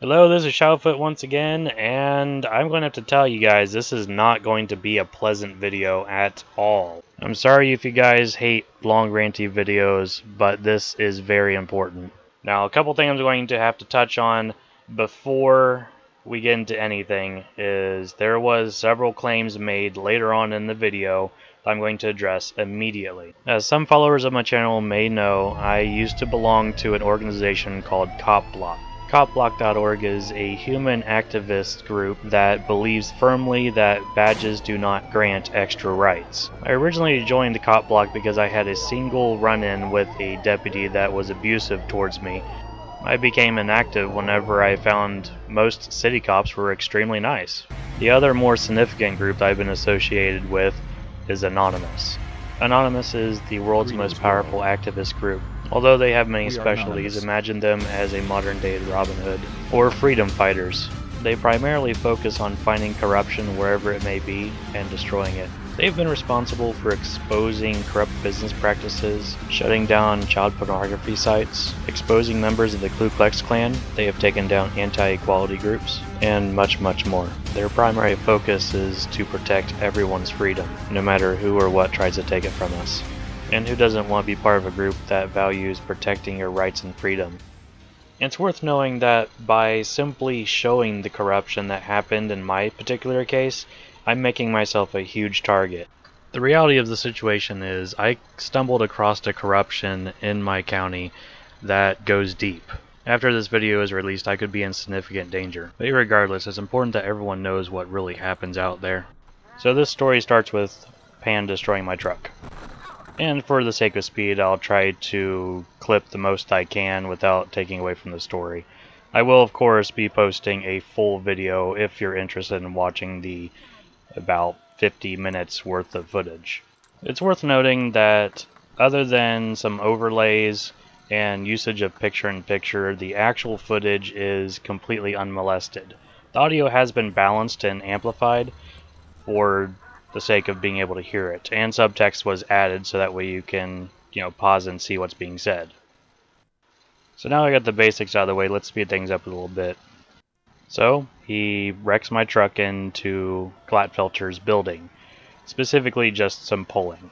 Hello, this is SHADOWFOOT once again, and I'm going to have to tell you guys this is not going to be a pleasant video at all. I'm sorry if you guys hate long ranty videos, but this is very important. Now, a couple things I'm going to have to touch on before we get into anything is there was several claims made later on in the video that I'm going to address immediately. As some followers of my channel may know, I used to belong to an organization called CopBlock. CopBlock.org is a human activist group that believes firmly that badges do not grant extra rights. I originally joined CopBlock because I had a single run-in with a deputy that was abusive towards me. I became inactive whenever I found most city cops were extremely nice. The other more significant group that I've been associated with is Anonymous. Anonymous is the world's most powerful activist group. Although they have many specialties, imagine them as a modern-day Robin Hood, or freedom fighters. They primarily focus on finding corruption wherever it may be and destroying it. They've been responsible for exposing corrupt business practices, shutting down child pornography sites, exposing members of the Ku Klux Klan. They have taken down anti-equality groups, and much, much more. Their primary focus is to protect everyone's freedom, no matter who or what tries to take it from us. And who doesn't want to be part of a group that values protecting your rights and freedom? It's worth knowing that by simply showing the corruption that happened in my particular case, I'm making myself a huge target. The reality of the situation is I stumbled across a corruption in my county that goes deep. After this video is released, I could be in significant danger. But regardless, it's important that everyone knows what really happens out there. So this story starts with Pan destroying my truck. And for the sake of speed, I'll try to clip the most I can without taking away from the story. I will, of course, be posting a full video if you're interested in watching the about 50 minutes worth of footage. It's worth noting that other than some overlays and usage of picture-in-picture, the actual footage is completely unmolested. The audio has been balanced and amplified for the sake of being able to hear it, and subtext was added so that way you can, pause and see what's being said. So now I got the basics out of the way, let's speed things up a little bit. So, he wrecks my truck into Glatfelter's building, specifically just some pulling.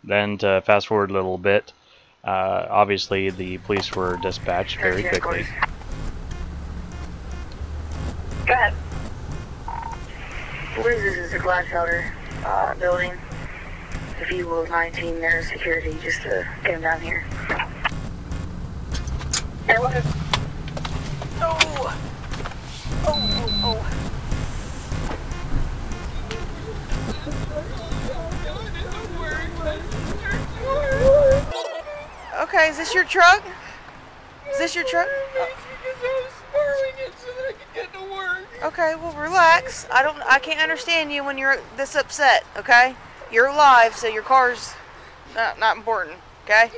Then to fast forward a little bit, obviously the police were dispatched very quickly. Go ahead. Liz, this is the Glatfelter building. If you will 19 their security just to get him down here. Hey, what is... Oh! Okay, is this your truck? Is this your truck? Okay, well relax. I can't understand you when you're this upset, okay? You're alive, so your car's not important, okay?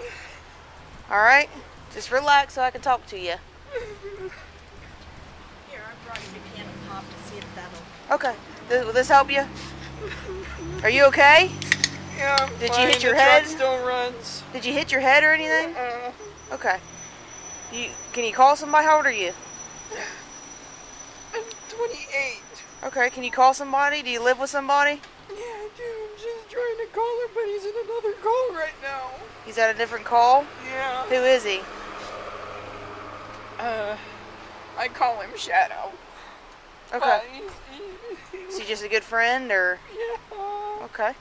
Alright? Just relax so I can talk to you. Here, I brought you a can of pop to see if that'll... Okay. Will this help you? Are you okay? Yeah, I'm Did fine. you hit your the head? Truck still runs. Did you hit your head or anything? Okay. Can you call somebody? How old are you? I'm 28. Okay, can you call somebody? Do you live with somebody? Yeah, I do. I'm just trying to call her, but he's in another call right now. He's at a different call? Yeah. Who is he? I call him Shadow. Okay. He's Is he just a good friend, or? yeah. Okay.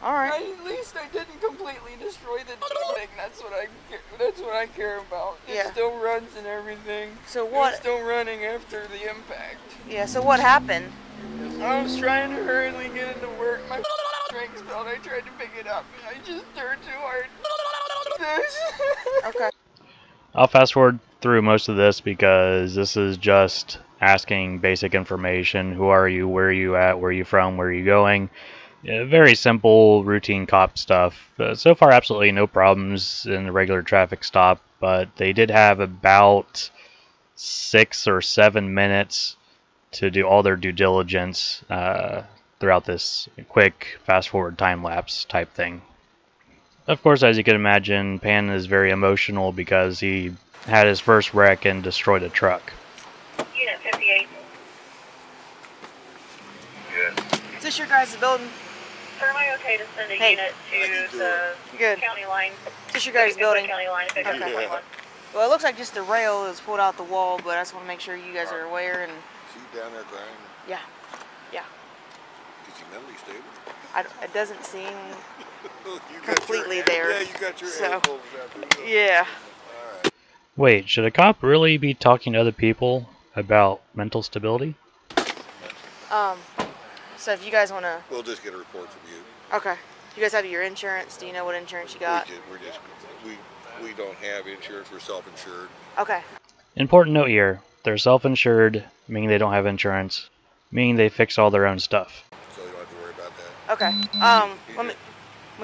Alright. At least I didn't completely destroy the thing. That's what I care about. It Yeah. still runs and everything. So what? It's still running after the impact. Yeah, so what happened? I was trying to hurriedly get into work. My drink spilled. I tried to pick it up, and I just turned too hard. Okay. I'll fast forward through most of this because this is just asking basic information. Who are you? Where are you at? Where are you from? Where are you going? Very simple, routine cop stuff. So far, absolutely no problems in the regular traffic stop, but they did have about 6 or 7 minutes to do all their due diligence throughout this quick fast-forward time-lapse type thing. Of course, as you can imagine, Pan is very emotional because he had his first wreck and destroyed a truck. Unit 58. Yes. Is this your guys' building? Sir, am I okay to send a unit to the Good. county line? Is this your guys' building? County line, Okay. 51. Well, it looks like just the rail is pulled out the wall, but I just want to make sure you guys are aware. And She down there crying? yeah, yeah. Is she mentally stable? It doesn't seem You got completely your, there. Yeah, you got your So, elbows out there. yeah. Alright. Wait, should a cop really be talking to other people about mental stability? So if you guys want to, We'll just get a report from you. okay. You guys have your insurance? Do you know what insurance you got? We don't have insurance. We're self-insured. Okay. Important note here, they're self-insured, meaning they don't have insurance, meaning they fix all their own stuff. So you don't have to worry about that. Okay. Let me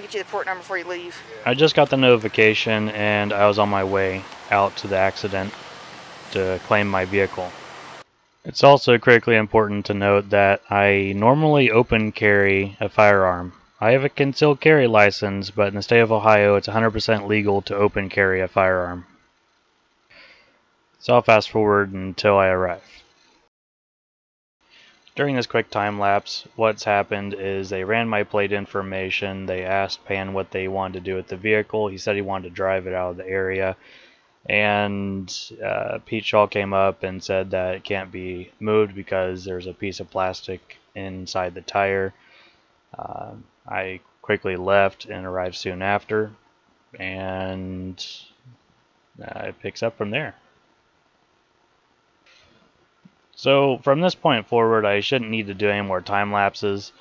get you the port number before you leave. I just got the notification and I was on my way out to the accident to claim my vehicle. It's also critically important to note that I normally open carry a firearm. I have a concealed carry license, but in the state of Ohio it's 100% legal to open carry a firearm. So I'll fast forward until I arrive. During this quick time lapse, what's happened is they ran my plate information, they asked Pan what they wanted to do with the vehicle, he said he wanted to drive it out of the area, and Pete Shaw came up and said that it can't be moved because there's a piece of plastic inside the tire. I quickly left and arrived soon after, and it picks up from there. So from this point forward, I shouldn't need to do any more time lapses,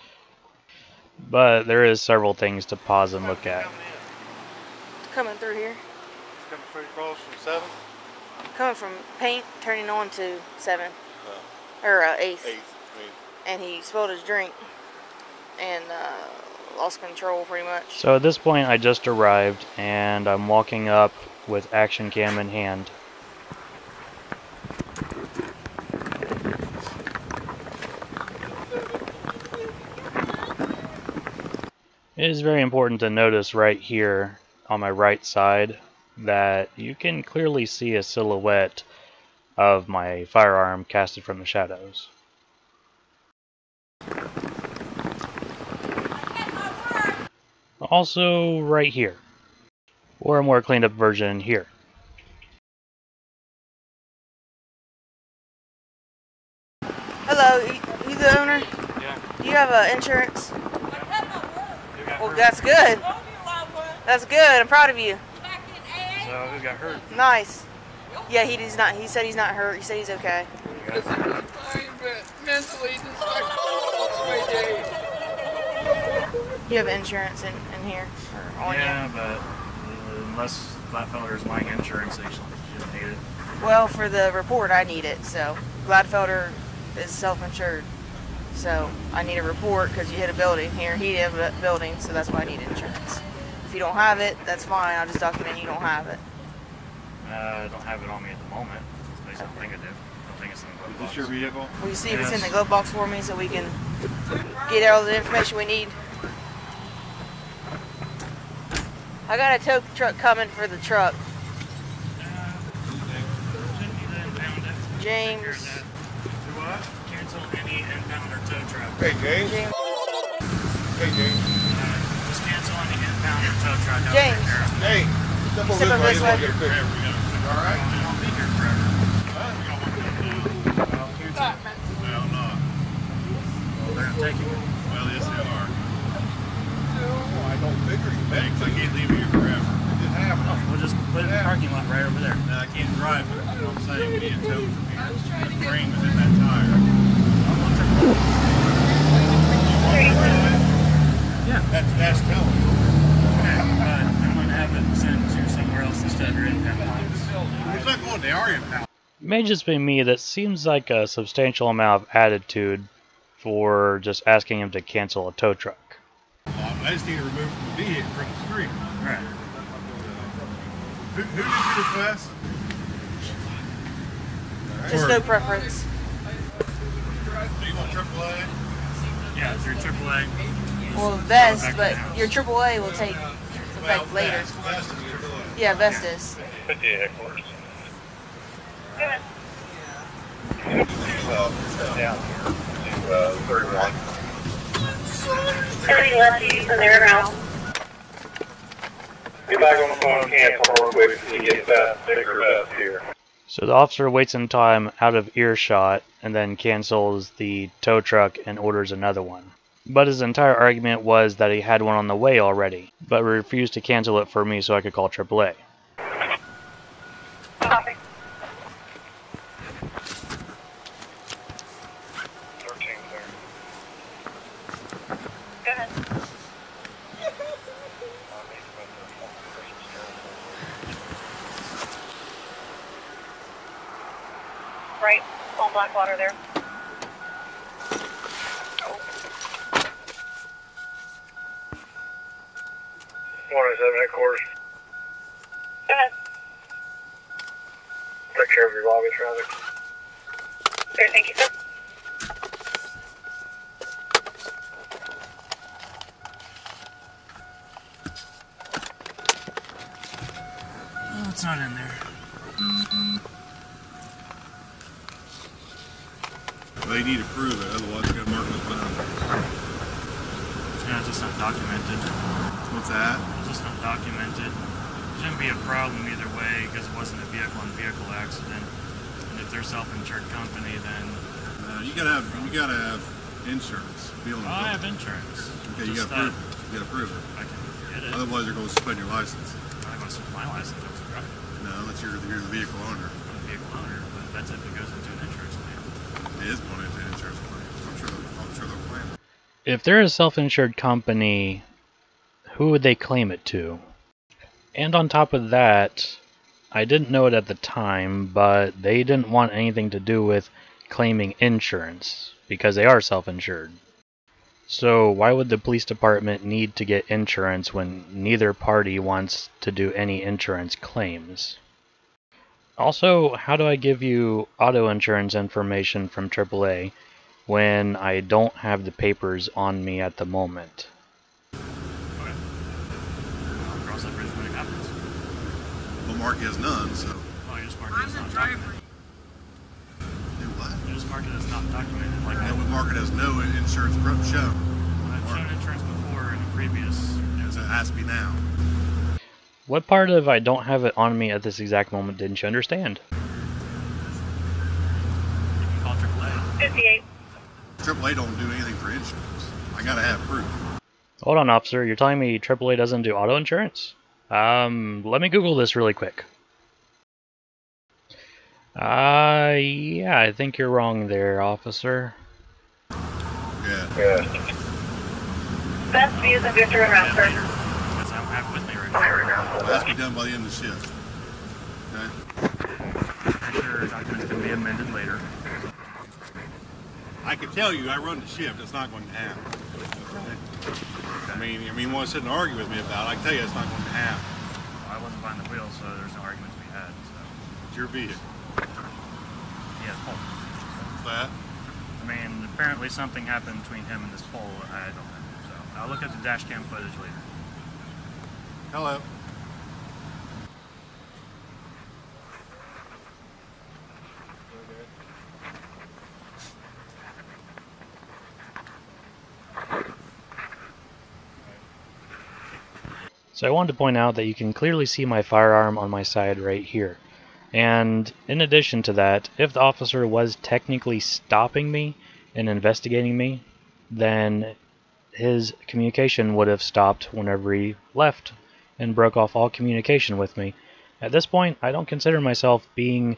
but there is several things to pause and look at. Coming through here. Coming straight across from 7? Coming from paint, turning on to 7. Or 8th. 8th. And he spilled his drink and lost control pretty much. So at this point, I just arrived and I'm walking up with action cam in hand. It is very important to notice right here on my right side that you can clearly see a silhouette of my firearm casted from the shadows. Also right here, or a more cleaned up version here. Hello, you the owner? Yeah. Do you have insurance? Well, that's good. That's good. I'm proud of you. So who got hurt? Nice. Yeah, he's not. He said he's not hurt. He said he's okay. I'm fine, but mentally just like my day. You have insurance in here or on Yeah, you? but unless Gladfelder's buying insurance, they shouldn't need it. Well, for the report, I need it. So Gladfelder is self-insured. So I need a report because you hit a building here. He hit a building, so that's why I need insurance. If you don't have it, that's fine. I'll just document you don't have it. I don't have it on me at the moment. At least I don't think I do. I don't think it's in the glove box. Is this your vehicle? Will you see if it's in the glove box for me so we can get all the information we need? I got a tow truck coming for the truck. James. Cancel any inbound or tow truck. Hey, James. James. Hey, James. Just cancel any inbound or tow truck. James. Hey, step over Step over this this way. way. You want to get a picture. All right. I'll be here forever. Well, not. Well, they're gonna take you. Well, yes, they are. Oh, I don't figure you Thanks. I can't leave you here forever. It didn't happen. Oh, we'll just put it in the parking lot right over there. No, I can't drive it. You know what I'm saying? We need a tow from here. The brain was in that tire. Yeah. That's telling. Okay, but I'm gonna have it sent to somewhere else instead of your impound lines. It's not going. They are impound. It may just be me, that seems like a substantial amount of attitude for just asking him to cancel a tow truck. I just need to remove from the vehicle from the street. Right. Who did you request? Just no preference. Do you want AAA? Yeah, through AAA. Well, best, but your AAA will take effect later. Yeah, Vestas. 58 headquarters. Good. Down to 31. Everything left you from there now. Get back on the phone and cancel real quick so you get that bigger vest here. So the officer waits until I'm out of earshot and then cancels the tow truck and orders another one. But his entire argument was that he had one on the way already, but refused to cancel it for me so I could call AAA. Copy. 13 there. Go ahead. Right, on Blackwater there. 27 headquarters. Go ahead. Take care of your lobby traffic. Okay, thank you, sir. Oh, it's not in there. They need to prove it, otherwise they're gonna mark it down. Yeah, it's just not documented. What's that? It's just not documented. Shouldn't be a problem either way because it wasn't a vehicle-on-vehicle accident. And if they're self-insured company, then You gotta have insurance. I have insurance. Okay, you Just gotta prove it. You gotta prove it. I can get it. Otherwise, they're gonna suspend your license. I must have my license. That's correct. No, unless you're the vehicle owner. I'm a vehicle owner, but that's if it goes into an insurance claim. It is going into an insurance claim. I'm sure they'll claim it. If they're a self-insured company, who would they claim it to? And on top of that, I didn't know it at the time, but they didn't want anything to do with claiming insurance because they are self-insured. So why would the police department need to get insurance when neither party wants to do any insurance claims? Also, how do I give you auto insurance information from AAA when I don't have the papers on me at the moment? Okay. I'll cross that bridge when it happens. Well, Mark has none, so. Oh, you just mark it as not documented. Do what? You just mark it as not documented. Like That would mark it as no insurance shown. I've shown insurance before in a previous. So it has to be now. What part of I don't have it on me at this exact moment didn't you understand? You can call AAA. 58. AAA don't do anything for insurance. I gotta have proof. Hold on, officer. You're telling me AAA doesn't do auto insurance? Let me Google this really quick. Yeah, I think you're wrong there, officer. Yeah. Best views of Victor and Raptor. Because I don't have it with me right now. It has to be done by the end of the shift. Okay? I'm sure documents can be amended later. I can tell you, I run the shift. It's not going to happen. Okay? I mean, you want to sit and argue with me about it? I can tell you, it's not going to happen. I wasn't behind the wheel, so there's no argument to be had. So It's your vehicle. he has pole. What's that? I mean, apparently something happened between him and this pole. I don't know. So I'll look at the dash cam footage later. Hello. So I wanted to point out that you can clearly see my firearm on my side right here. And in addition to that, if the officer was technically stopping me and investigating me, then his communication would have stopped whenever he left and broke off all communication with me. At this point, I don't consider myself being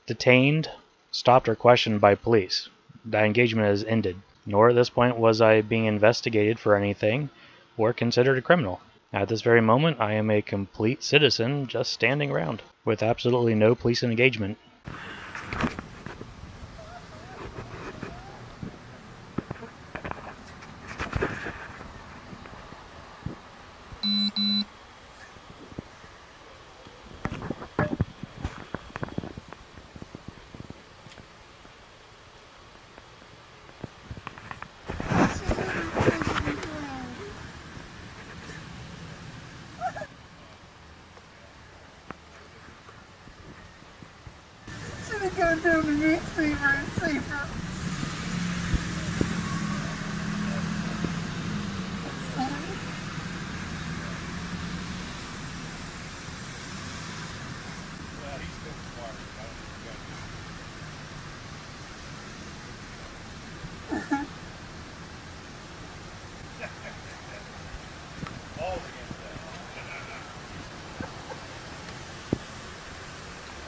detained, stopped, or questioned by police. That engagement has ended. Nor at this point was I being investigated for anything or considered a criminal. At this very moment, I am a complete citizen just standing around with absolutely no police engagement. go down and it's safer and safer.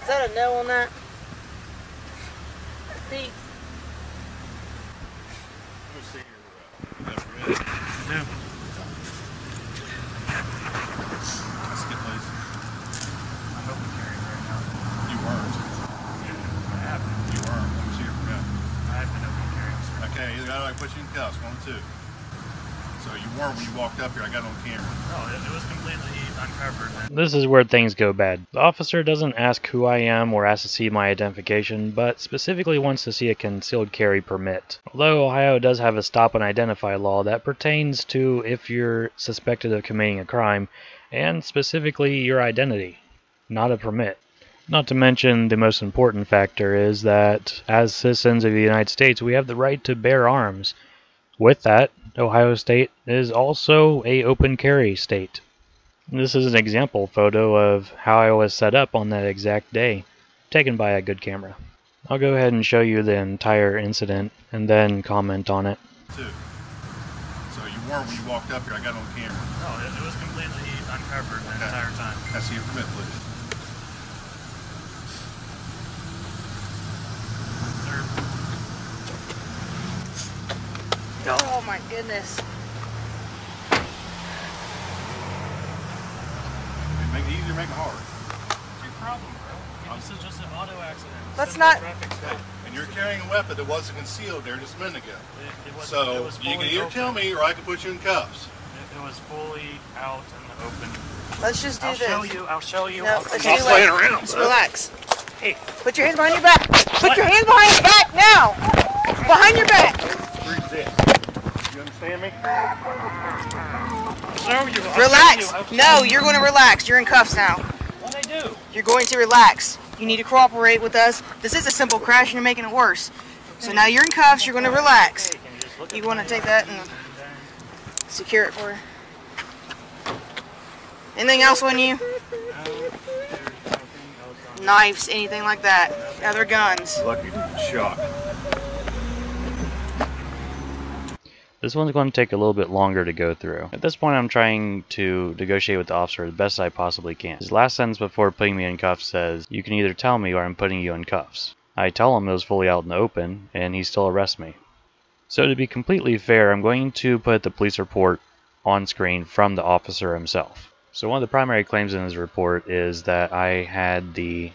Is that a no on that? Pete? Let me see your permit. Yeah. Let's get those. I'm open carrying right now. You weren't. I have been. You weren't. Let me see your permit. I have been open carrying. Sir. Okay, either got to put you in cuffs, 1 or 2. So you weren't when you walked up here. I got it on camera. No, it was completely uncovered. This is where things go bad. The officer doesn't ask who I am or ask to see my identification, but specifically wants to see a concealed carry permit. Although Ohio does have a stop and identify law that pertains to if you're suspected of committing a crime, and specifically your identity, not a permit. Not to mention, the most important factor is that as citizens of the United States, we have the right to bear arms. With that, Ohio State is also a open carry state. This is an example photo of how I was set up on that exact day, taken by a good camera. I'll go ahead and show you the entire incident and then comment on it. 2. So you weren't when you walked up here. I got it on camera. No, it was completely uncovered the entire time. I see your permit, please. Sir, Oh my goodness. Make it easier, make it hard. what's your problem, bro? This is just an auto accident. Let's not- Traffic Okay. stop. And you're carrying a weapon that wasn't concealed there just a minute ago. It was, So it was you can fully either open. tell me or I can put you in cuffs. It was fully out in the open. Let's just do I'll this. show you. I'll show you. No, I'll let's show do you. it. around, Just bro. relax. Hey, Put your hands behind your back. Put your hands behind your back now. Behind your back. Breathe this. You understand me? I'll show you. I'll Relax. show you. I'll show No, you. you're going to relax. You're in cuffs now. What I do? You're going to relax. You need to cooperate with us. This is a simple crash and you're making it worse. So now you're in cuffs. You're going to relax. Hey, can you just look You at want to me? take that and secure it for her? Anything else on you? No, there's nothing else on Knives, anything like that? Other guns? Lucky you didn't shock. This one's going to take a little bit longer to go through. At this point, I'm trying to negotiate with the officer the best I possibly can. His last sentence before putting me in cuffs says, "You can either tell me or I'm putting you in cuffs." I tell him it was fully out in the open, and he still arrests me. So to be completely fair, I'm going to put the police report on screen from the officer himself. So one of the primary claims in his report is that I had the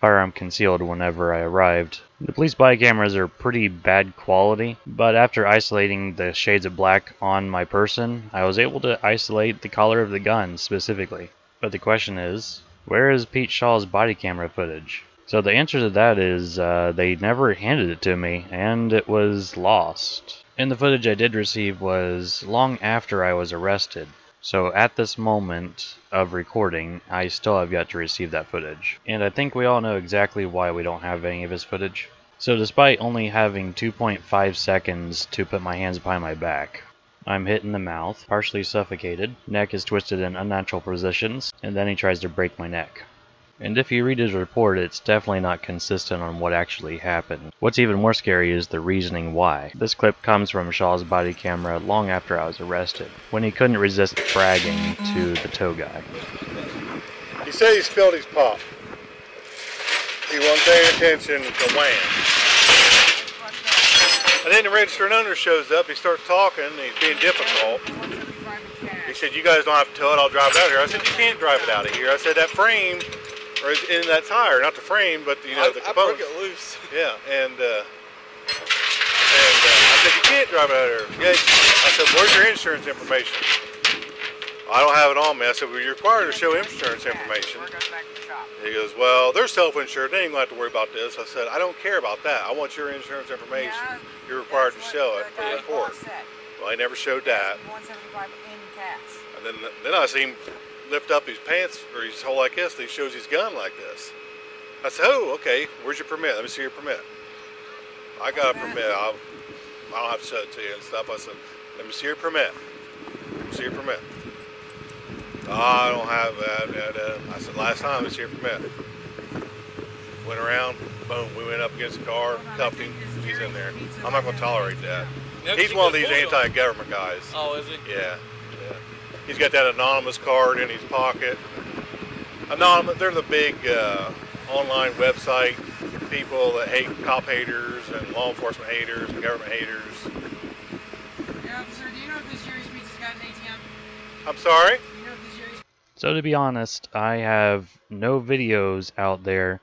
firearm concealed whenever I arrived. The police body cameras are pretty bad quality, but after isolating the shades of black on my person, I was able to isolate the color of the gun specifically. But the question is, where is Pete Shaw's body camera footage? So the answer to that is they never handed it to me, and it was lost. And the footage I did receive was long after I was arrested. So at this moment of recording, I still have yet to receive that footage. And I think we all know exactly why we don't have any of his footage. So despite only having 2.5 seconds to put my hands behind my back, I'm hit in the mouth, partially suffocated, neck is twisted in unnatural positions, and then he tries to break my neck. And if you read his report, it's definitely not consistent on what actually happened. What's even more scary is the reasoning why. This clip comes from Shaw's body camera long after I was arrested, when he couldn't resist bragging to the tow guy. He said he spilled his pop. He wasn't paying attention to when. And then the registered owner shows up, he starts talking, and he's being difficult. He said, "You guys don't have to tow it, I'll drive it out of here." I said, "You can't drive it out of here." I said, "That frame is in that tire, not the frame, but the I broke components." it loose. Yeah, and I said, "You can't drive it out of here." Yeah, I said, "Where's your insurance information?" "I don't have it on me." I said, "Well, you're required to show insurance information." He goes, "Well, they're self-insured. They ain't going to have to worry about this." I said, "I don't care about that. I want your insurance information. You're required to show it for the report." Well, he never showed that. And then I see him lift up his pants, or his whole like this, and he shows his gun like this. I said, oh, okay, where's your permit? Let me see your permit. I got a permit. I don't have to show it to you and stuff. I said, let me see your permit. Let me see your permit. Oh, I don't have that. I said, last time, let me see your permit. Went around, boom, we went up against the car, cuffed him, he's in there. I'm not going to tolerate that. He's one of these anti-government guys. Oh, is he? Yeah. He's got that anonymous card in his pocket. Anonymous, they're the big online website people that hate cop haters and law enforcement haters and government haters. Yeah, officer, do you know if this Jerry's Pizza's got an ATM? I'm sorry? Do you know if this Jerry's... So to be honest, I have no videos out there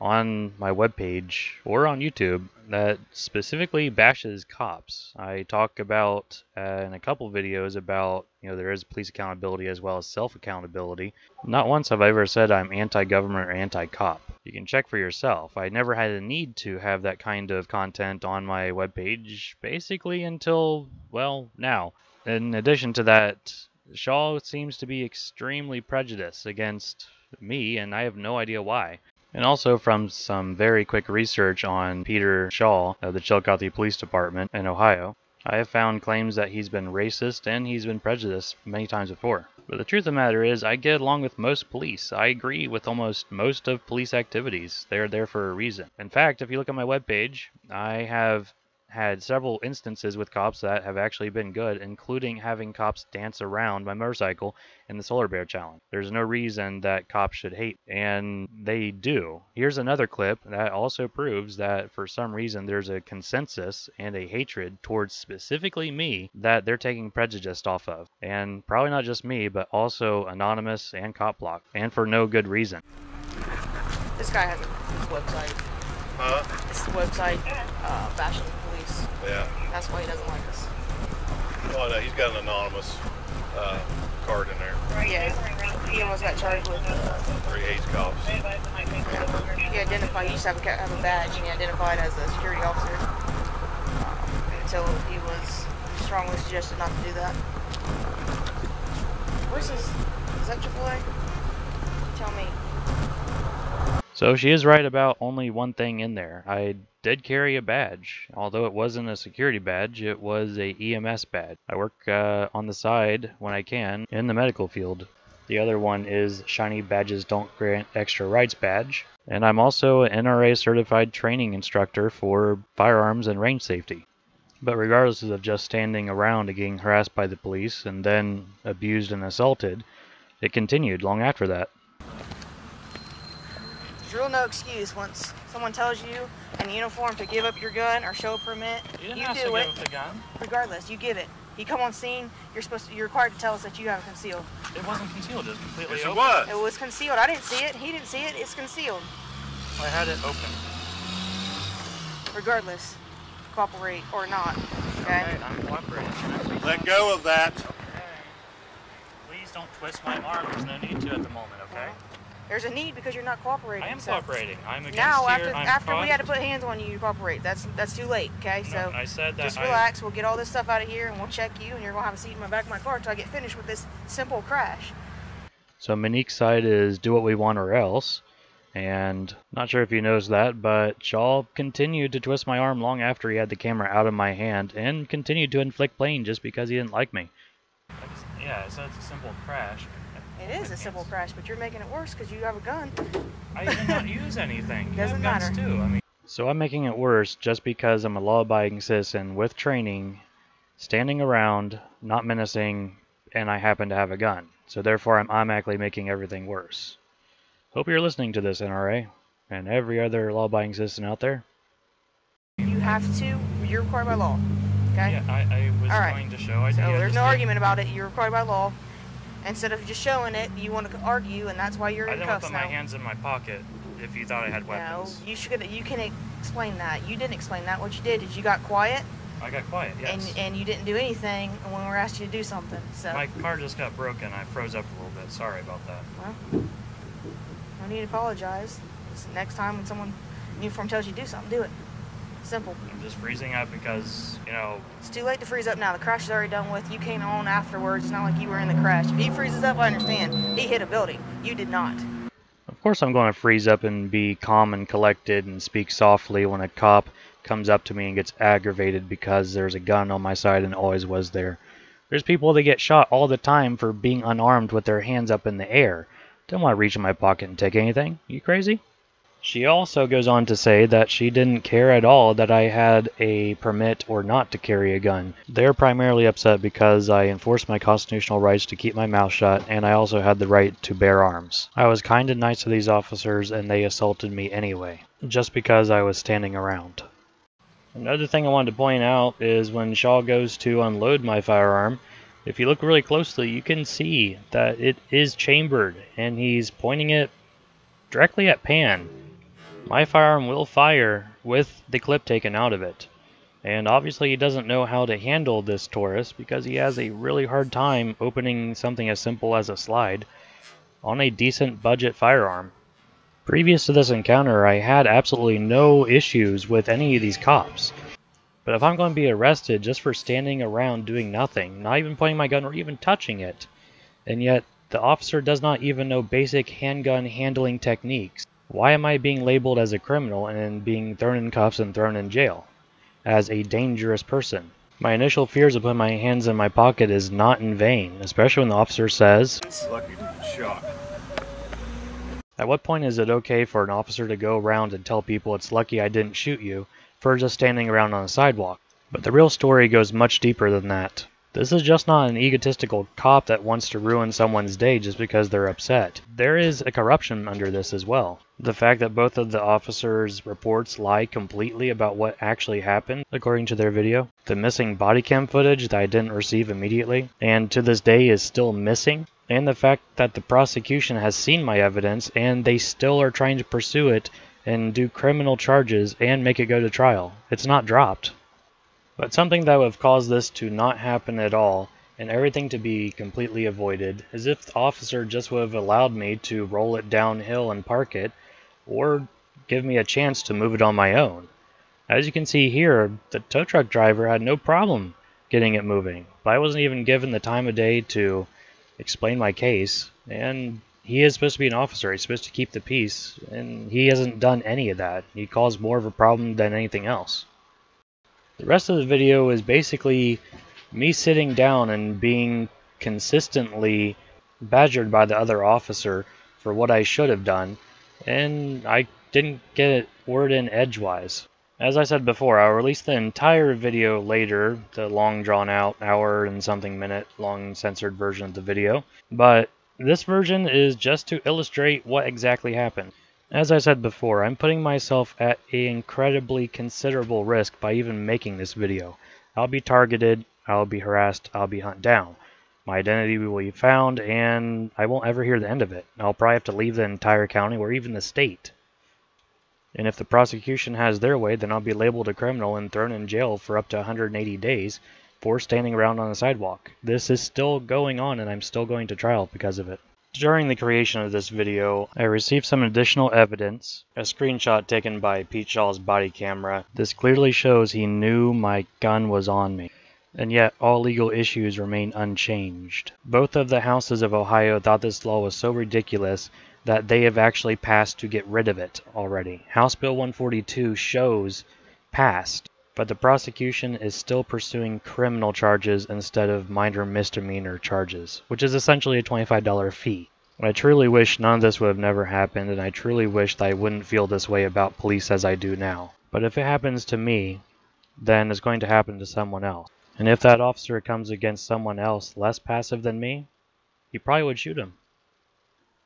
on my webpage or on YouTube that specifically bashes cops. I talk about in a couple videos about, there is police accountability as well as self-accountability. Not once have I ever said I'm anti-government or anti-cop. You can check for yourself. I never had a need to have that kind of content on my webpage basically until, well, now. In addition to that, Shaw seems to be extremely prejudiced against me, and I have no idea why. And also from some very quick research on Peter Shaw of the Chillicothe Police Department in Ohio, I have found claims that he's been racist and he's been prejudiced many times before. But the truth of the matter is, I get along with most police. I agree with almost most of police activities. They're there for a reason. In fact, if you look at my webpage, I have had several instances with cops that have actually been good, including having cops dance around my motorcycle in the Solar Bear Challenge. There's no reason that cops should hate, and they do. Here's another clip that also proves that for some reason there's a consensus and a hatred towards specifically me that they're taking prejudice off of. And probably not just me, but also Anonymous and Cop Block, and for no good reason. This guy has a website. Huh? It's the website bashing the police. Yeah. That's why he doesn't like us. Oh, no, he's got an anonymous card in there. Yeah. He almost got charged with... 3 hates cops. He identified, he used to have a badge, and he identified as a security officer. Until he was strongly suggested not to do that. Where's this? Is that AAA? Tell me. So she is right about only one thing in there. I did carry a badge. Although it wasn't a security badge, it was a EMS badge. I work on the side when I can in the medical field. The other one is Shiny Badges Don't Grant Extra Rights badge. And I'm also an NRA certified training instructor for firearms and range safety. But regardless of just standing around and getting harassed by the police and then abused and assaulted, it continued long after that. There's real no excuse once someone tells you in uniform to give up your gun or show a permit. You do it. Give up the gun. Regardless, you give it. You come on scene, you're required to tell us that you have it concealed. It wasn't concealed. It was completely Yes, it open. was. It was concealed. I didn't see it. He didn't see it. It's concealed. I had it open. Regardless, cooperate or not. Okay? Okay, I'm cooperating. Let go of that. Please don't twist my arm. There's no need to at the moment, okay? There's a need because you're not cooperating. I am so. cooperating. I'm against Now, here. after we had to put hands on you, you cooperate. That's too late, okay? No, So I said that just relax. We'll get all this stuff out of here, and we'll check you, and you're going to have a seat in the back of my car until I get finished with this simple crash. So Monique's side is do what we want or else. And not sure if you noticed that, but Shaw continued to twist my arm long after he had the camera out of my hand and continued to inflict pain just because he didn't like me. Yeah, so it's a simple crash. It is a simple crash, but you're making it worse because you have a gun. I did not use anything. You Doesn't have guns matter. too. I mean, So I'm making it worse just because I'm a law-abiding citizen with training, standing around, not menacing, and I happen to have a gun. So therefore I'm automatically making everything worse. Hope you're listening to this, NRA, and every other law-abiding citizen out there. You have to. You're required by law. Okay? yeah, I was All right. going to show. I So did. there's no argument about it. You're required by law. Instead of just showing it, you want to argue, and that's why you're I in didn't want cuffs to put now. my hands in my pocket if you thought I had No, weapons. you should. You can explain that. You didn't explain that. What you did is you got quiet, I got quiet, yes. and you didn't do anything when we were asked you to do something. So My car just got broken. I froze up a little bit. Sorry about that. well, no need to apologize. It's next time when someone in uniform tells you to do something, do it. Simple. I'm just freezing up because, It's too late to freeze up now. The crash is already done with. You came on afterwards. It's not like you were in the crash. If he freezes up, I understand. He hit a building. You did not. Of Of course I'm going to freeze up and be calm and collected and speak softly when a cop comes up to me and gets aggravated because there's a gun on my side and always was there. There's people that get shot all the time for being unarmed with their hands up in the air. Don't want to reach in my pocket and take anything. You crazy? She also goes on to say that she didn't care at all that I had a permit or not to carry a gun. They're primarily upset because I enforced my constitutional rights to keep my mouth shut, and I also had the right to bear arms. I was kind and nice to these officers, and they assaulted me anyway, just because I was standing around. Another thing I wanted to point out is when Shaw goes to unload my firearm, if you look really closely, you can see that it is chambered, and he's pointing it directly at Pan. My firearm will fire with the clip taken out of it. And obviously he doesn't know how to handle this Taurus because he has a really hard time opening something as simple as a slide on a decent budget firearm. Previous to this encounter, I had absolutely no issues with any of these cops. But if I'm going to be arrested just for standing around doing nothing, not even pointing my gun or even touching it, and yet the officer does not even know basic handgun handling techniques, why am I being labeled as a criminal and being thrown in cuffs and thrown in jail as a dangerous person? My initial fears of putting my hands in my pocket is not in vain, especially when the officer says, Lucky didn't shot. At what point is it okay for an officer to go around and tell people it's lucky I didn't shoot you for just standing around on a sidewalk? But the real story goes much deeper than that. This is just not an egotistical cop that wants to ruin someone's day just because they're upset. There is a corruption under this as well. The fact that both of the officers' reports lie completely about what actually happened, according to their video. The missing body cam footage that I didn't receive immediately, and to this day is still missing. And the fact that the prosecution has seen my evidence and they still are trying to pursue it and do criminal charges and make it go to trial. It's not dropped. But something that would have caused this to not happen at all and everything to be completely avoided is if the officer just would have allowed me to roll it downhill and park it, or give me a chance to move it on my own. As you can see here, the tow truck driver had no problem getting it moving, but I wasn't even given the time of day to explain my case, and he is supposed to be an officer. He's supposed to keep the peace, and he hasn't done any of that. He caused more of a problem than anything else. The rest of the video is basically me sitting down and being consistently badgered by the other officer for what I should have done, and I didn't get it word in edgewise. As I said before, I'll release the entire video later, the long drawn out, hour and something minute long censored version of the video, but this version is just to illustrate what exactly happened. As I said before, I'm putting myself at an incredibly considerable risk by even making this video. I'll be targeted, I'll be harassed, I'll be hunted down. My identity will be found, and I won't ever hear the end of it. I'll probably have to leave the entire county or even the state. And if the prosecution has their way, then I'll be labeled a criminal and thrown in jail for up to 180 days for standing around on the sidewalk. This is still going on, and I'm still going to trial because of it. During the creation of this video, I received some additional evidence, a screenshot taken by Pete Shaw's body camera. This clearly shows he knew my gun was on me, and yet all legal issues remain unchanged. Both of the houses of Ohio thought this law was so ridiculous that they have actually passed to get rid of it already. House Bill 142 shows passed, but the prosecution is still pursuing criminal charges instead of minor misdemeanor charges, which is essentially a $25 fee. I truly wish none of this would have never happened, and I truly wish that I wouldn't feel this way about police as I do now. But if it happens to me, then it's going to happen to someone else. And if that officer comes against someone else less passive than me, he probably would shoot him.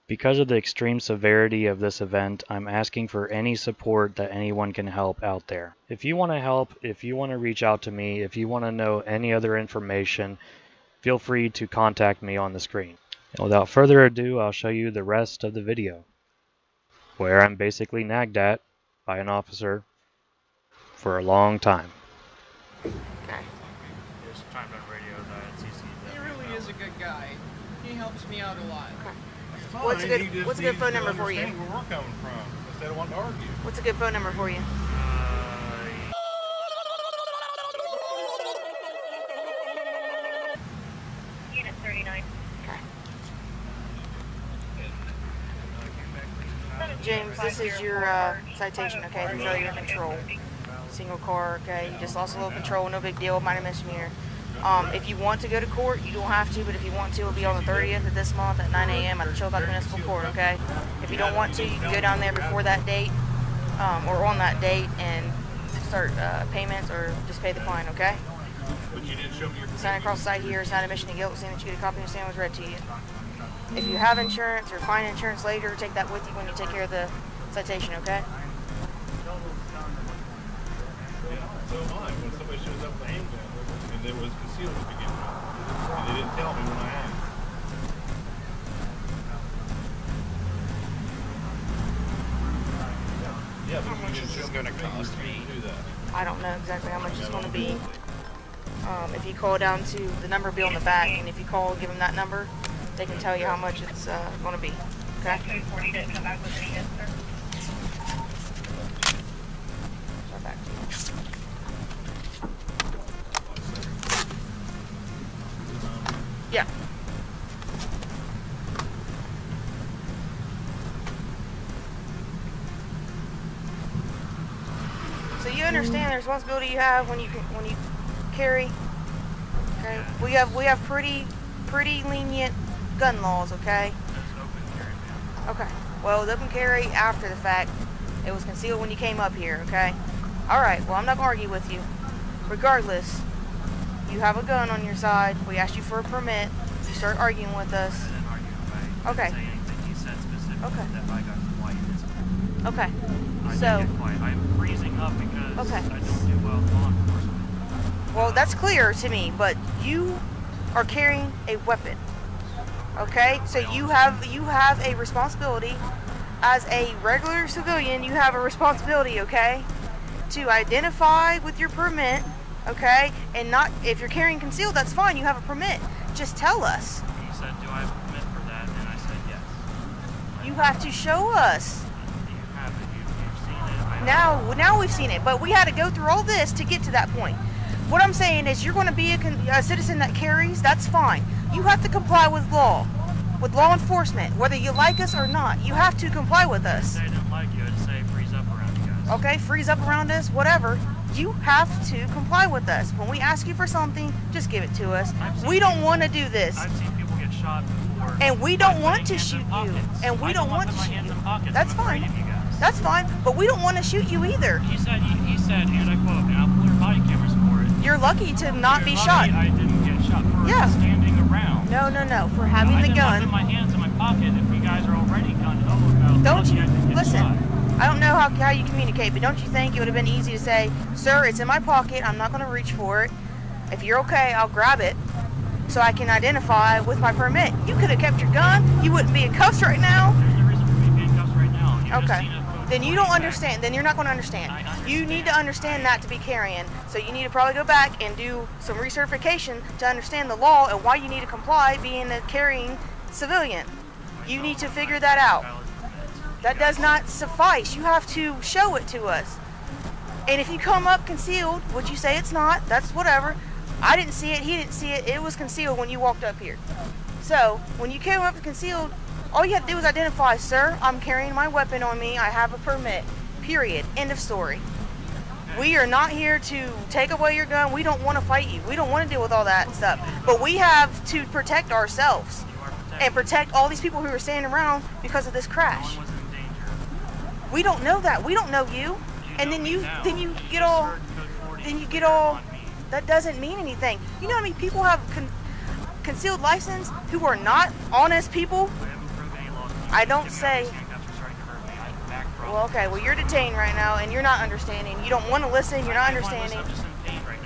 Because of the extreme severity of this event, I'm asking for any support that anyone can help out there. If you want to help, if you want to reach out to me, if you want to know any other information, feel free to contact me on the screen. And without further ado, I'll show you the rest of the video, where I'm basically nagged at by an officer for a long time. Okay. Just chimed on radio that CC. He really is a good guy. He helps me out a lot. Okay. Fine, What's a good phone number for you? Where we're coming from, instead of wanting to argue. What's a good phone number for you? Unit 39. Okay. James, this is your citation, okay, for failure of control. Single car, okay, you just lost a little control, no big deal, minor misdemeanor. If you want to go to court, you don't have to, but if you want to, it'll be on the 30th of this month at 9 a.m. at the Chillicothe Municipal Court, okay? If you don't want to, you can go down there before that date, or on that date, and start payments, or just pay the fine, okay? But you didn't show me your Sign across the side here, sign admission of guilt, saying that you get a copy of the stand was read to you. If you have insurance or find insurance later, take that with you when you take care of the citation, okay? So am I. When somebody shows up with a handgun and it was concealed to begin with, and they didn't tell me when I asked. Yeah, but you didn't show me going to cost me to do that. I don't know exactly how much it's going to be. If you call down to the number be on the back, and if you call, give them that number, they can tell you how much it's going to be. Okay? Right back to you. Yeah. So you understand the responsibility you have when you carry. Okay. We have pretty lenient gun laws. Okay. Okay. Well, the open carry after the fact. It was concealed when you came up here. Okay. All right. Well, I'm not gonna argue with you. Regardless, you have a gun on your side. We asked you for a permit. You start arguing with us. I didn't argue. I Okay. didn't say anything. You said specifically Okay. that I got quiet. Okay. I So. did get quiet. I'm freezing up because Okay. I don't do well with law enforcement. Well, that's clear to me, but you are carrying a weapon. Okay? So you have a responsibility as a regular civilian, you have a responsibility, okay? To identify with your permit, okay? And not if you're carrying concealed, that's fine, you have a permit. Just tell us. You said, do I have a permit for that? And I said yes. You have to show us. You have it. You've seen it. Now we've seen it, but we had to go through all this to get to that point. What I'm saying is you're going to be a citizen that carries, that's fine. You have to comply with law enforcement, whether you like us or not. You have to comply with us. I didn't say I didn't like you. I didn't say freeze up around you guys. Okay, freeze up around us, whatever. You have to comply with us. When we ask you for something, just give it to us. We don't want to do this. I've seen people get shot before. And we don't want to shoot you. And we don't want to shoot you. That's fine. That's fine. But we don't want to shoot you either. He said, and I quote, and I'll pull your body cameras for it. You're lucky to not be shot. I didn't get shot for standing around. No. For having the gun. I didn't put my hands in my pocket if you guys are already gunned over. Don't you? I didn't get Listen. shot. I don't know how you communicate, but don't you think it would have been easy to say, sir, it's in my pocket, I'm not going to reach for it. If you're okay, I'll grab it so I can identify with my permit. You could have kept your gun. You wouldn't be in cuffs right now. There's no reason for me being in cuffs right now. You just Okay. seen it Then you don't understand. Then you're not going to understand. You need to understand that to be carrying. So you need to probably go back and do some recertification to understand the law and why you need to comply being a carrying civilian. You need to figure that out. That does not suffice. You have to show it to us. And if you come up concealed, which you say it's not, that's whatever. I didn't see it, he didn't see it, it was concealed when you walked up here. So, when you came up concealed, all you have to do is identify, sir, I'm carrying my weapon on me, I have a permit. Period. End of story. We are not here to take away your gun. We don't want to fight you. We don't want to deal with all that stuff. But we have to protect ourselves and protect all these people who are standing around because of this crash. We don't know that. We don't know you. And then you get all, that doesn't mean anything. You know how many people have concealed license who are not honest people? I don't say. Well, okay, well, you're detained right now, and you're not understanding. You don't want to listen, you're not understanding.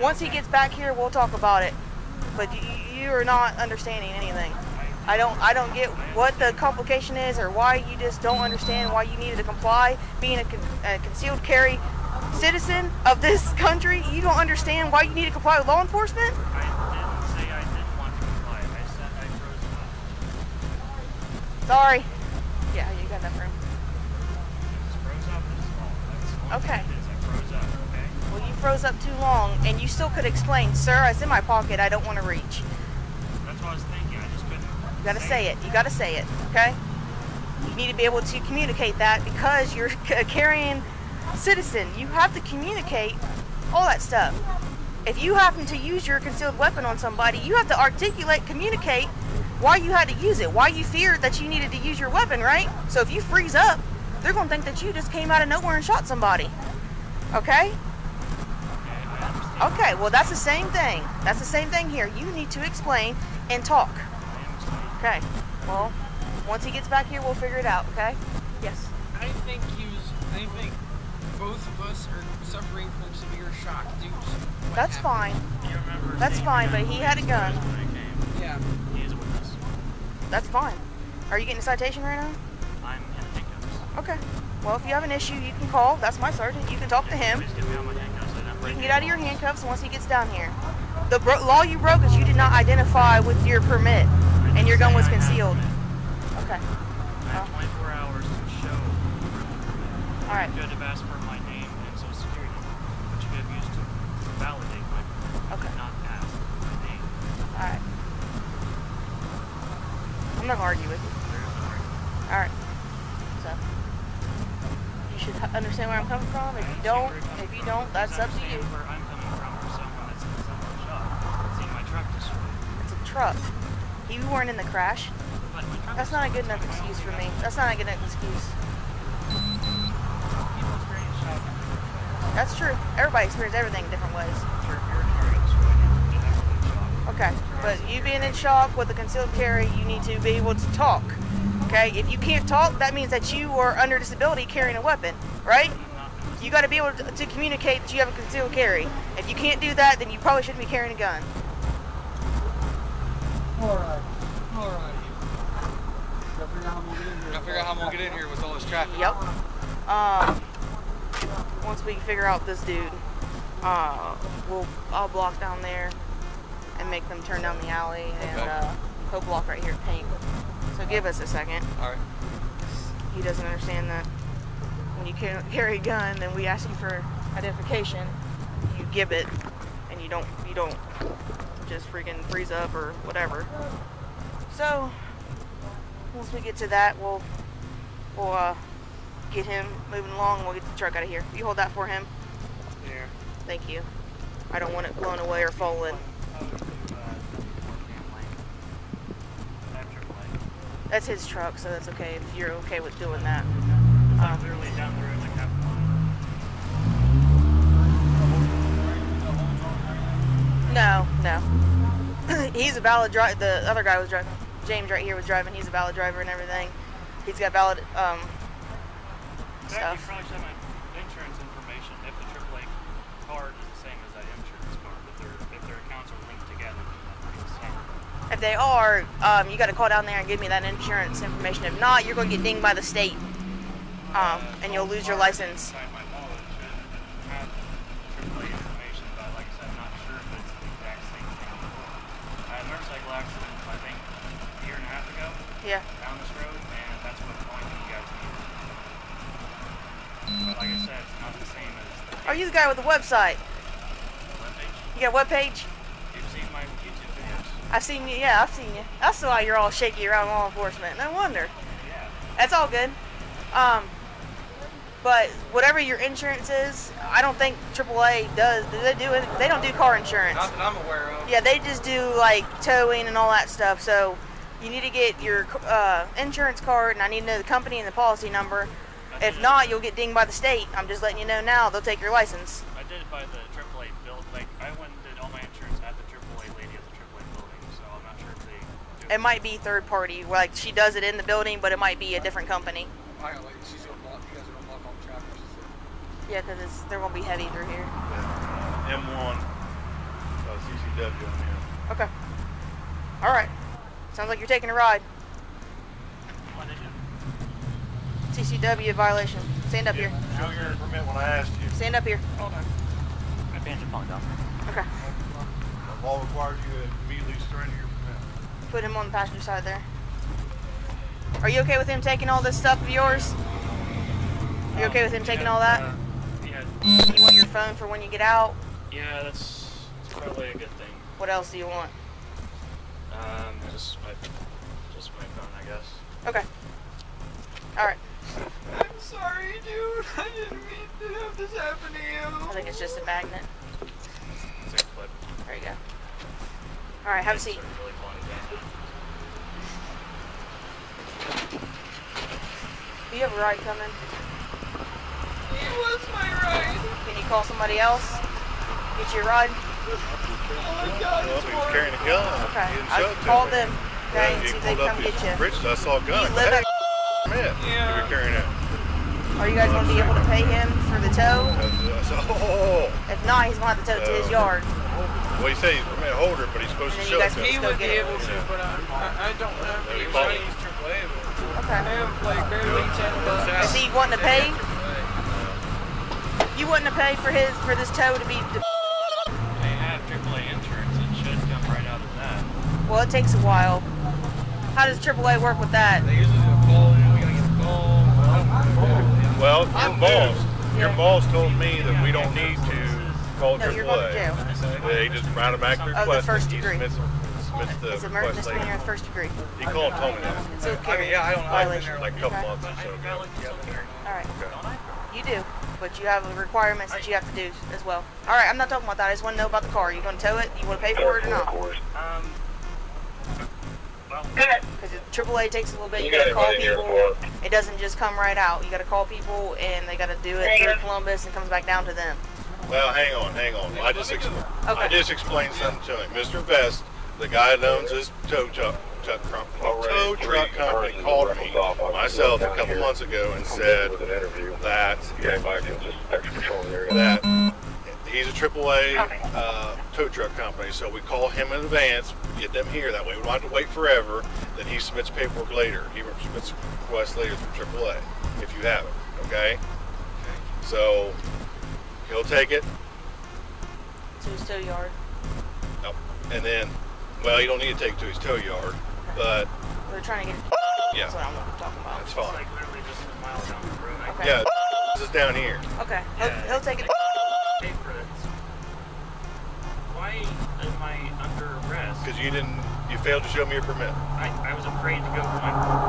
Once he gets back here, we'll talk about it. But you are not understanding anything. I don't get what the complication is or why you just don't understand why you needed to comply. Being a concealed carry citizen of this country, you don't understand why you need to comply with law enforcement? I didn't say I didn't want to comply. I said I froze up. Sorry. Yeah, you got enough room. Okay. Well, you froze up too long, and you still could explain, sir, it's in my pocket, I don't want to reach. That's what I was thinking, I just couldn't. You gotta say it. You gotta say it, okay? You need to be able to communicate that because you're a carrying citizen. You have to communicate all that stuff. If you happen to use your concealed weapon on somebody, you have to articulate, communicate why you had to use it, why you feared that you needed to use your weapon, right? So if you freeze up, they're going to think that you just came out of nowhere and shot somebody. Okay? Okay, well that's the same thing. That's the same thing here. You need to explain and talk. Okay, well, once he gets back here, we'll figure it out, okay? Yes? I think both of us are suffering from severe shock due to what That's happened. fine. That's fine, but he had a gun. Yeah. He is a witness. That's fine. Are you getting a citation right now? I'm in handcuffs. Okay. Well, if you have an issue, you can call. That's my sergeant. You can talk to him. Please get me out of my handcuffs. I didn't break You can any get out of your laws. handcuffs once he gets down here. The law you broke is you did not identify with your permit, and your gun was concealed. Okay. I have 24 hours to show. All right. You could have asked for my name and social security, but you could have used to validate my permit. Okay. Not ask for my name. All right. I'm not gonna argue with you. There is no argument. All right. So you should understand where I'm coming from. If you don't, that's up to you. Understand where I'm coming from for someone that's in someone shot. Seeing my truck destroyed. It's a truck. You weren't in the crash. But my truck That's not a good enough excuse for me. That's not a good enough excuse. People experience shock. That's true. Everybody experiences everything in different ways. Your car got destroyed. You didn't have to be shocked. Okay, but you being in shock with a concealed carry, you need to be able to talk. Okay, if you can't talk, that means that you are under disability carrying a weapon, right? You got to be able to communicate that you have a concealed carry. If you can't do that, then you probably shouldn't be carrying a gun. Alright. Gotta figure out how I'm gonna get in here with all this traffic. Yep. Once we figure out this dude, I'll block down there and make them turn down the alley, and Okay. he'll block right here at Pink. So give us a second. Alright. He doesn't understand that when you carry a gun, then we ask you for identification. You give it, and you don't just freaking freeze up or whatever. So once we get to that, we'll get him moving along, and we'll get the truck out of here. You hold that for him. Yeah. Thank you. I don't want it blown away or fallen. That's his truck, so that's okay if you're okay with doing that. It's like literally down the road, like half a mile. No. He's a valid driver. The other guy was driving. James right here was driving. He's a valid driver and everything. He's got valid In fact, you stuff. probably should have my insurance information if the AAA card is the same as that insurance card. If their accounts are linked together, then that's the same. If they are, you got to call down there and give me that insurance information. If not, you're going to get dinged by the state, and you'll lose your license. Inside my knowledge, I have AAA information, but like I said, I'm not sure if it's the exact same thing. I had a motorcycle accident, I think, a year and a half ago, Yeah. down this road, and that's what pointed you guys needed. But like I said, it's not the same as the Are you the guy with the website? webpage. You got a webpage? You've seen my YouTube videos. I've seen you. Yeah, I've seen you. That's why you're all shaky around law enforcement. No wonder. Yeah. That's all good. But whatever your insurance is, I don't think AAA does. Do they do it? They don't do car insurance. Not that I'm aware of. Yeah, they just do like towing and all that stuff. So you need to get your insurance card, and I need to know the company and the policy number. If not, you'll get dinged by the state. I'm just letting you know now. They'll take your license. I did it by the AAA build. Like, I went and did all my insurance at the AAA lady at the AAA building, so I'm not sure if they do It might be third party. Like she does it in the building, but it might be a different company. I got like, she's gonna block, you guys are gonna block all the traffic. She said. Yeah, because they're gonna be heavy through here. Yeah. M1. CCW on here. Okay. All right. Sounds like you're taking a ride. What did you? CCW violation. Stand up here. Show your permit when I asked you. Stand up here. Hold on. My pants are falling down. Okay. The law requires you to immediately surrender your permit. Put him on the passenger side there. Are you okay with him taking all this stuff of yours? You okay with him taking all that? Yeah. You want your phone for when you get out? Yeah, that's probably a good thing. What else do you want? Just my phone, I guess. Okay. Alright. I'm sorry, dude. I didn't mean to have this happen to you. I think it's just a magnet. It's a clip. There you go. Alright, have a seat. It's a really fun game. Do you have a ride coming? He was my ride. Can you call somebody else? Get you a ride? Oh my God, Well, it's if he was hard. carrying a gun, Okay. he didn't I show it to called me. them. Okay, and He see if they pulled come up get his you. britches, I saw a gun. You live at... Man, Yeah. he was carrying it. Are you guys going to be able to pay him for the tow? I said, oh. If not, he's going to have to tow it to his yard. Well, he said he's a permit holder, but he's supposed to And then show you it guys to can me. He Let's go would be get it. able to, but I don't have Let me the call money. him. AAA, but Okay. I have like barely $10. Is he wanting to pay? You wanting to pay for this tow to be... They have AAA insurance. It should come right out of that. Well, it takes a while. How does AAA work with that? They usually do a call in. We gotta get the call. Well, your boss told me that we don't need to call No, you're going to jail. AAA. They just round him back to Of the request. first He degree. submits the It's a request misdemeanor later. of first degree. He called and told me that. So I mean, yeah, I don't know. I've been violation. there Like a couple Okay. months or so ago. Alright. Okay. You do. But you have requirements that you have to do as well. Alright, I'm not talking about that. I just want to know about the car. Are you going to tow it? You want to pay for it or not? Well, Because AAA takes a little bit. You got to call people. It doesn't just come right out. You got to call people and they got to do it through Columbus and comes back down to them. Well, hang on. I just explained something to him. Mr. Vest, the guy that owns this tow truck company, called me myself a couple months ago and said that he's a AAA tow truck company, so we call him in advance, get them here. That way we don't have to wait forever. Then he submits paperwork later. He submits requests later through AAA if you have it. Okay. So he'll take it. To his tow yard. Oh, and then, well, you don't need to take it to his tow yard, but We're trying to get it. yeah, That's what I'm talking about. that's it's fine. like literally just a mile down the road. I Okay. Yeah, this is down here. Okay. Yeah. He'll take it. paid for this. Why am I under arrest? Because you failed to show me your permit. I was afraid to go for my permit.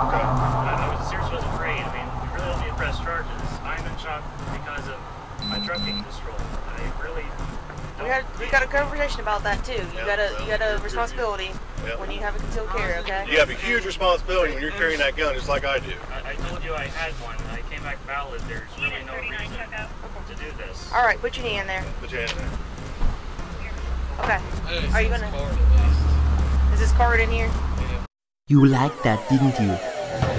Okay. I seriously was afraid. I mean, we really don't need to press charges. I'm in shock because of my drug being destroyed. I really We got a conversation about that too. You Yeah, got a responsibility Yeah. when you have a concealed carry, okay? You have a huge responsibility when you're carrying that gun, just like I do. I told you I had one. I came back valid. There's really no reason to do this. All right, put your knee in there. Put your hand in there. Okay. Are you gonna? Is this card in here? You liked that, didn't you?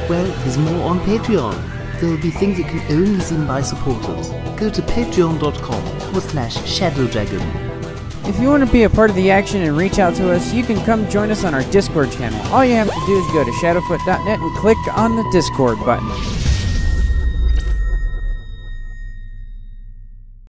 Well, there's more on Patreon. There'll be things that can only be seen by supporters. Go to patreon.com/ShadowDragon. If you want to be a part of the action and reach out to us, you can come join us on our Discord channel. All you have to do is go to shadowfoot.net and click on the Discord button.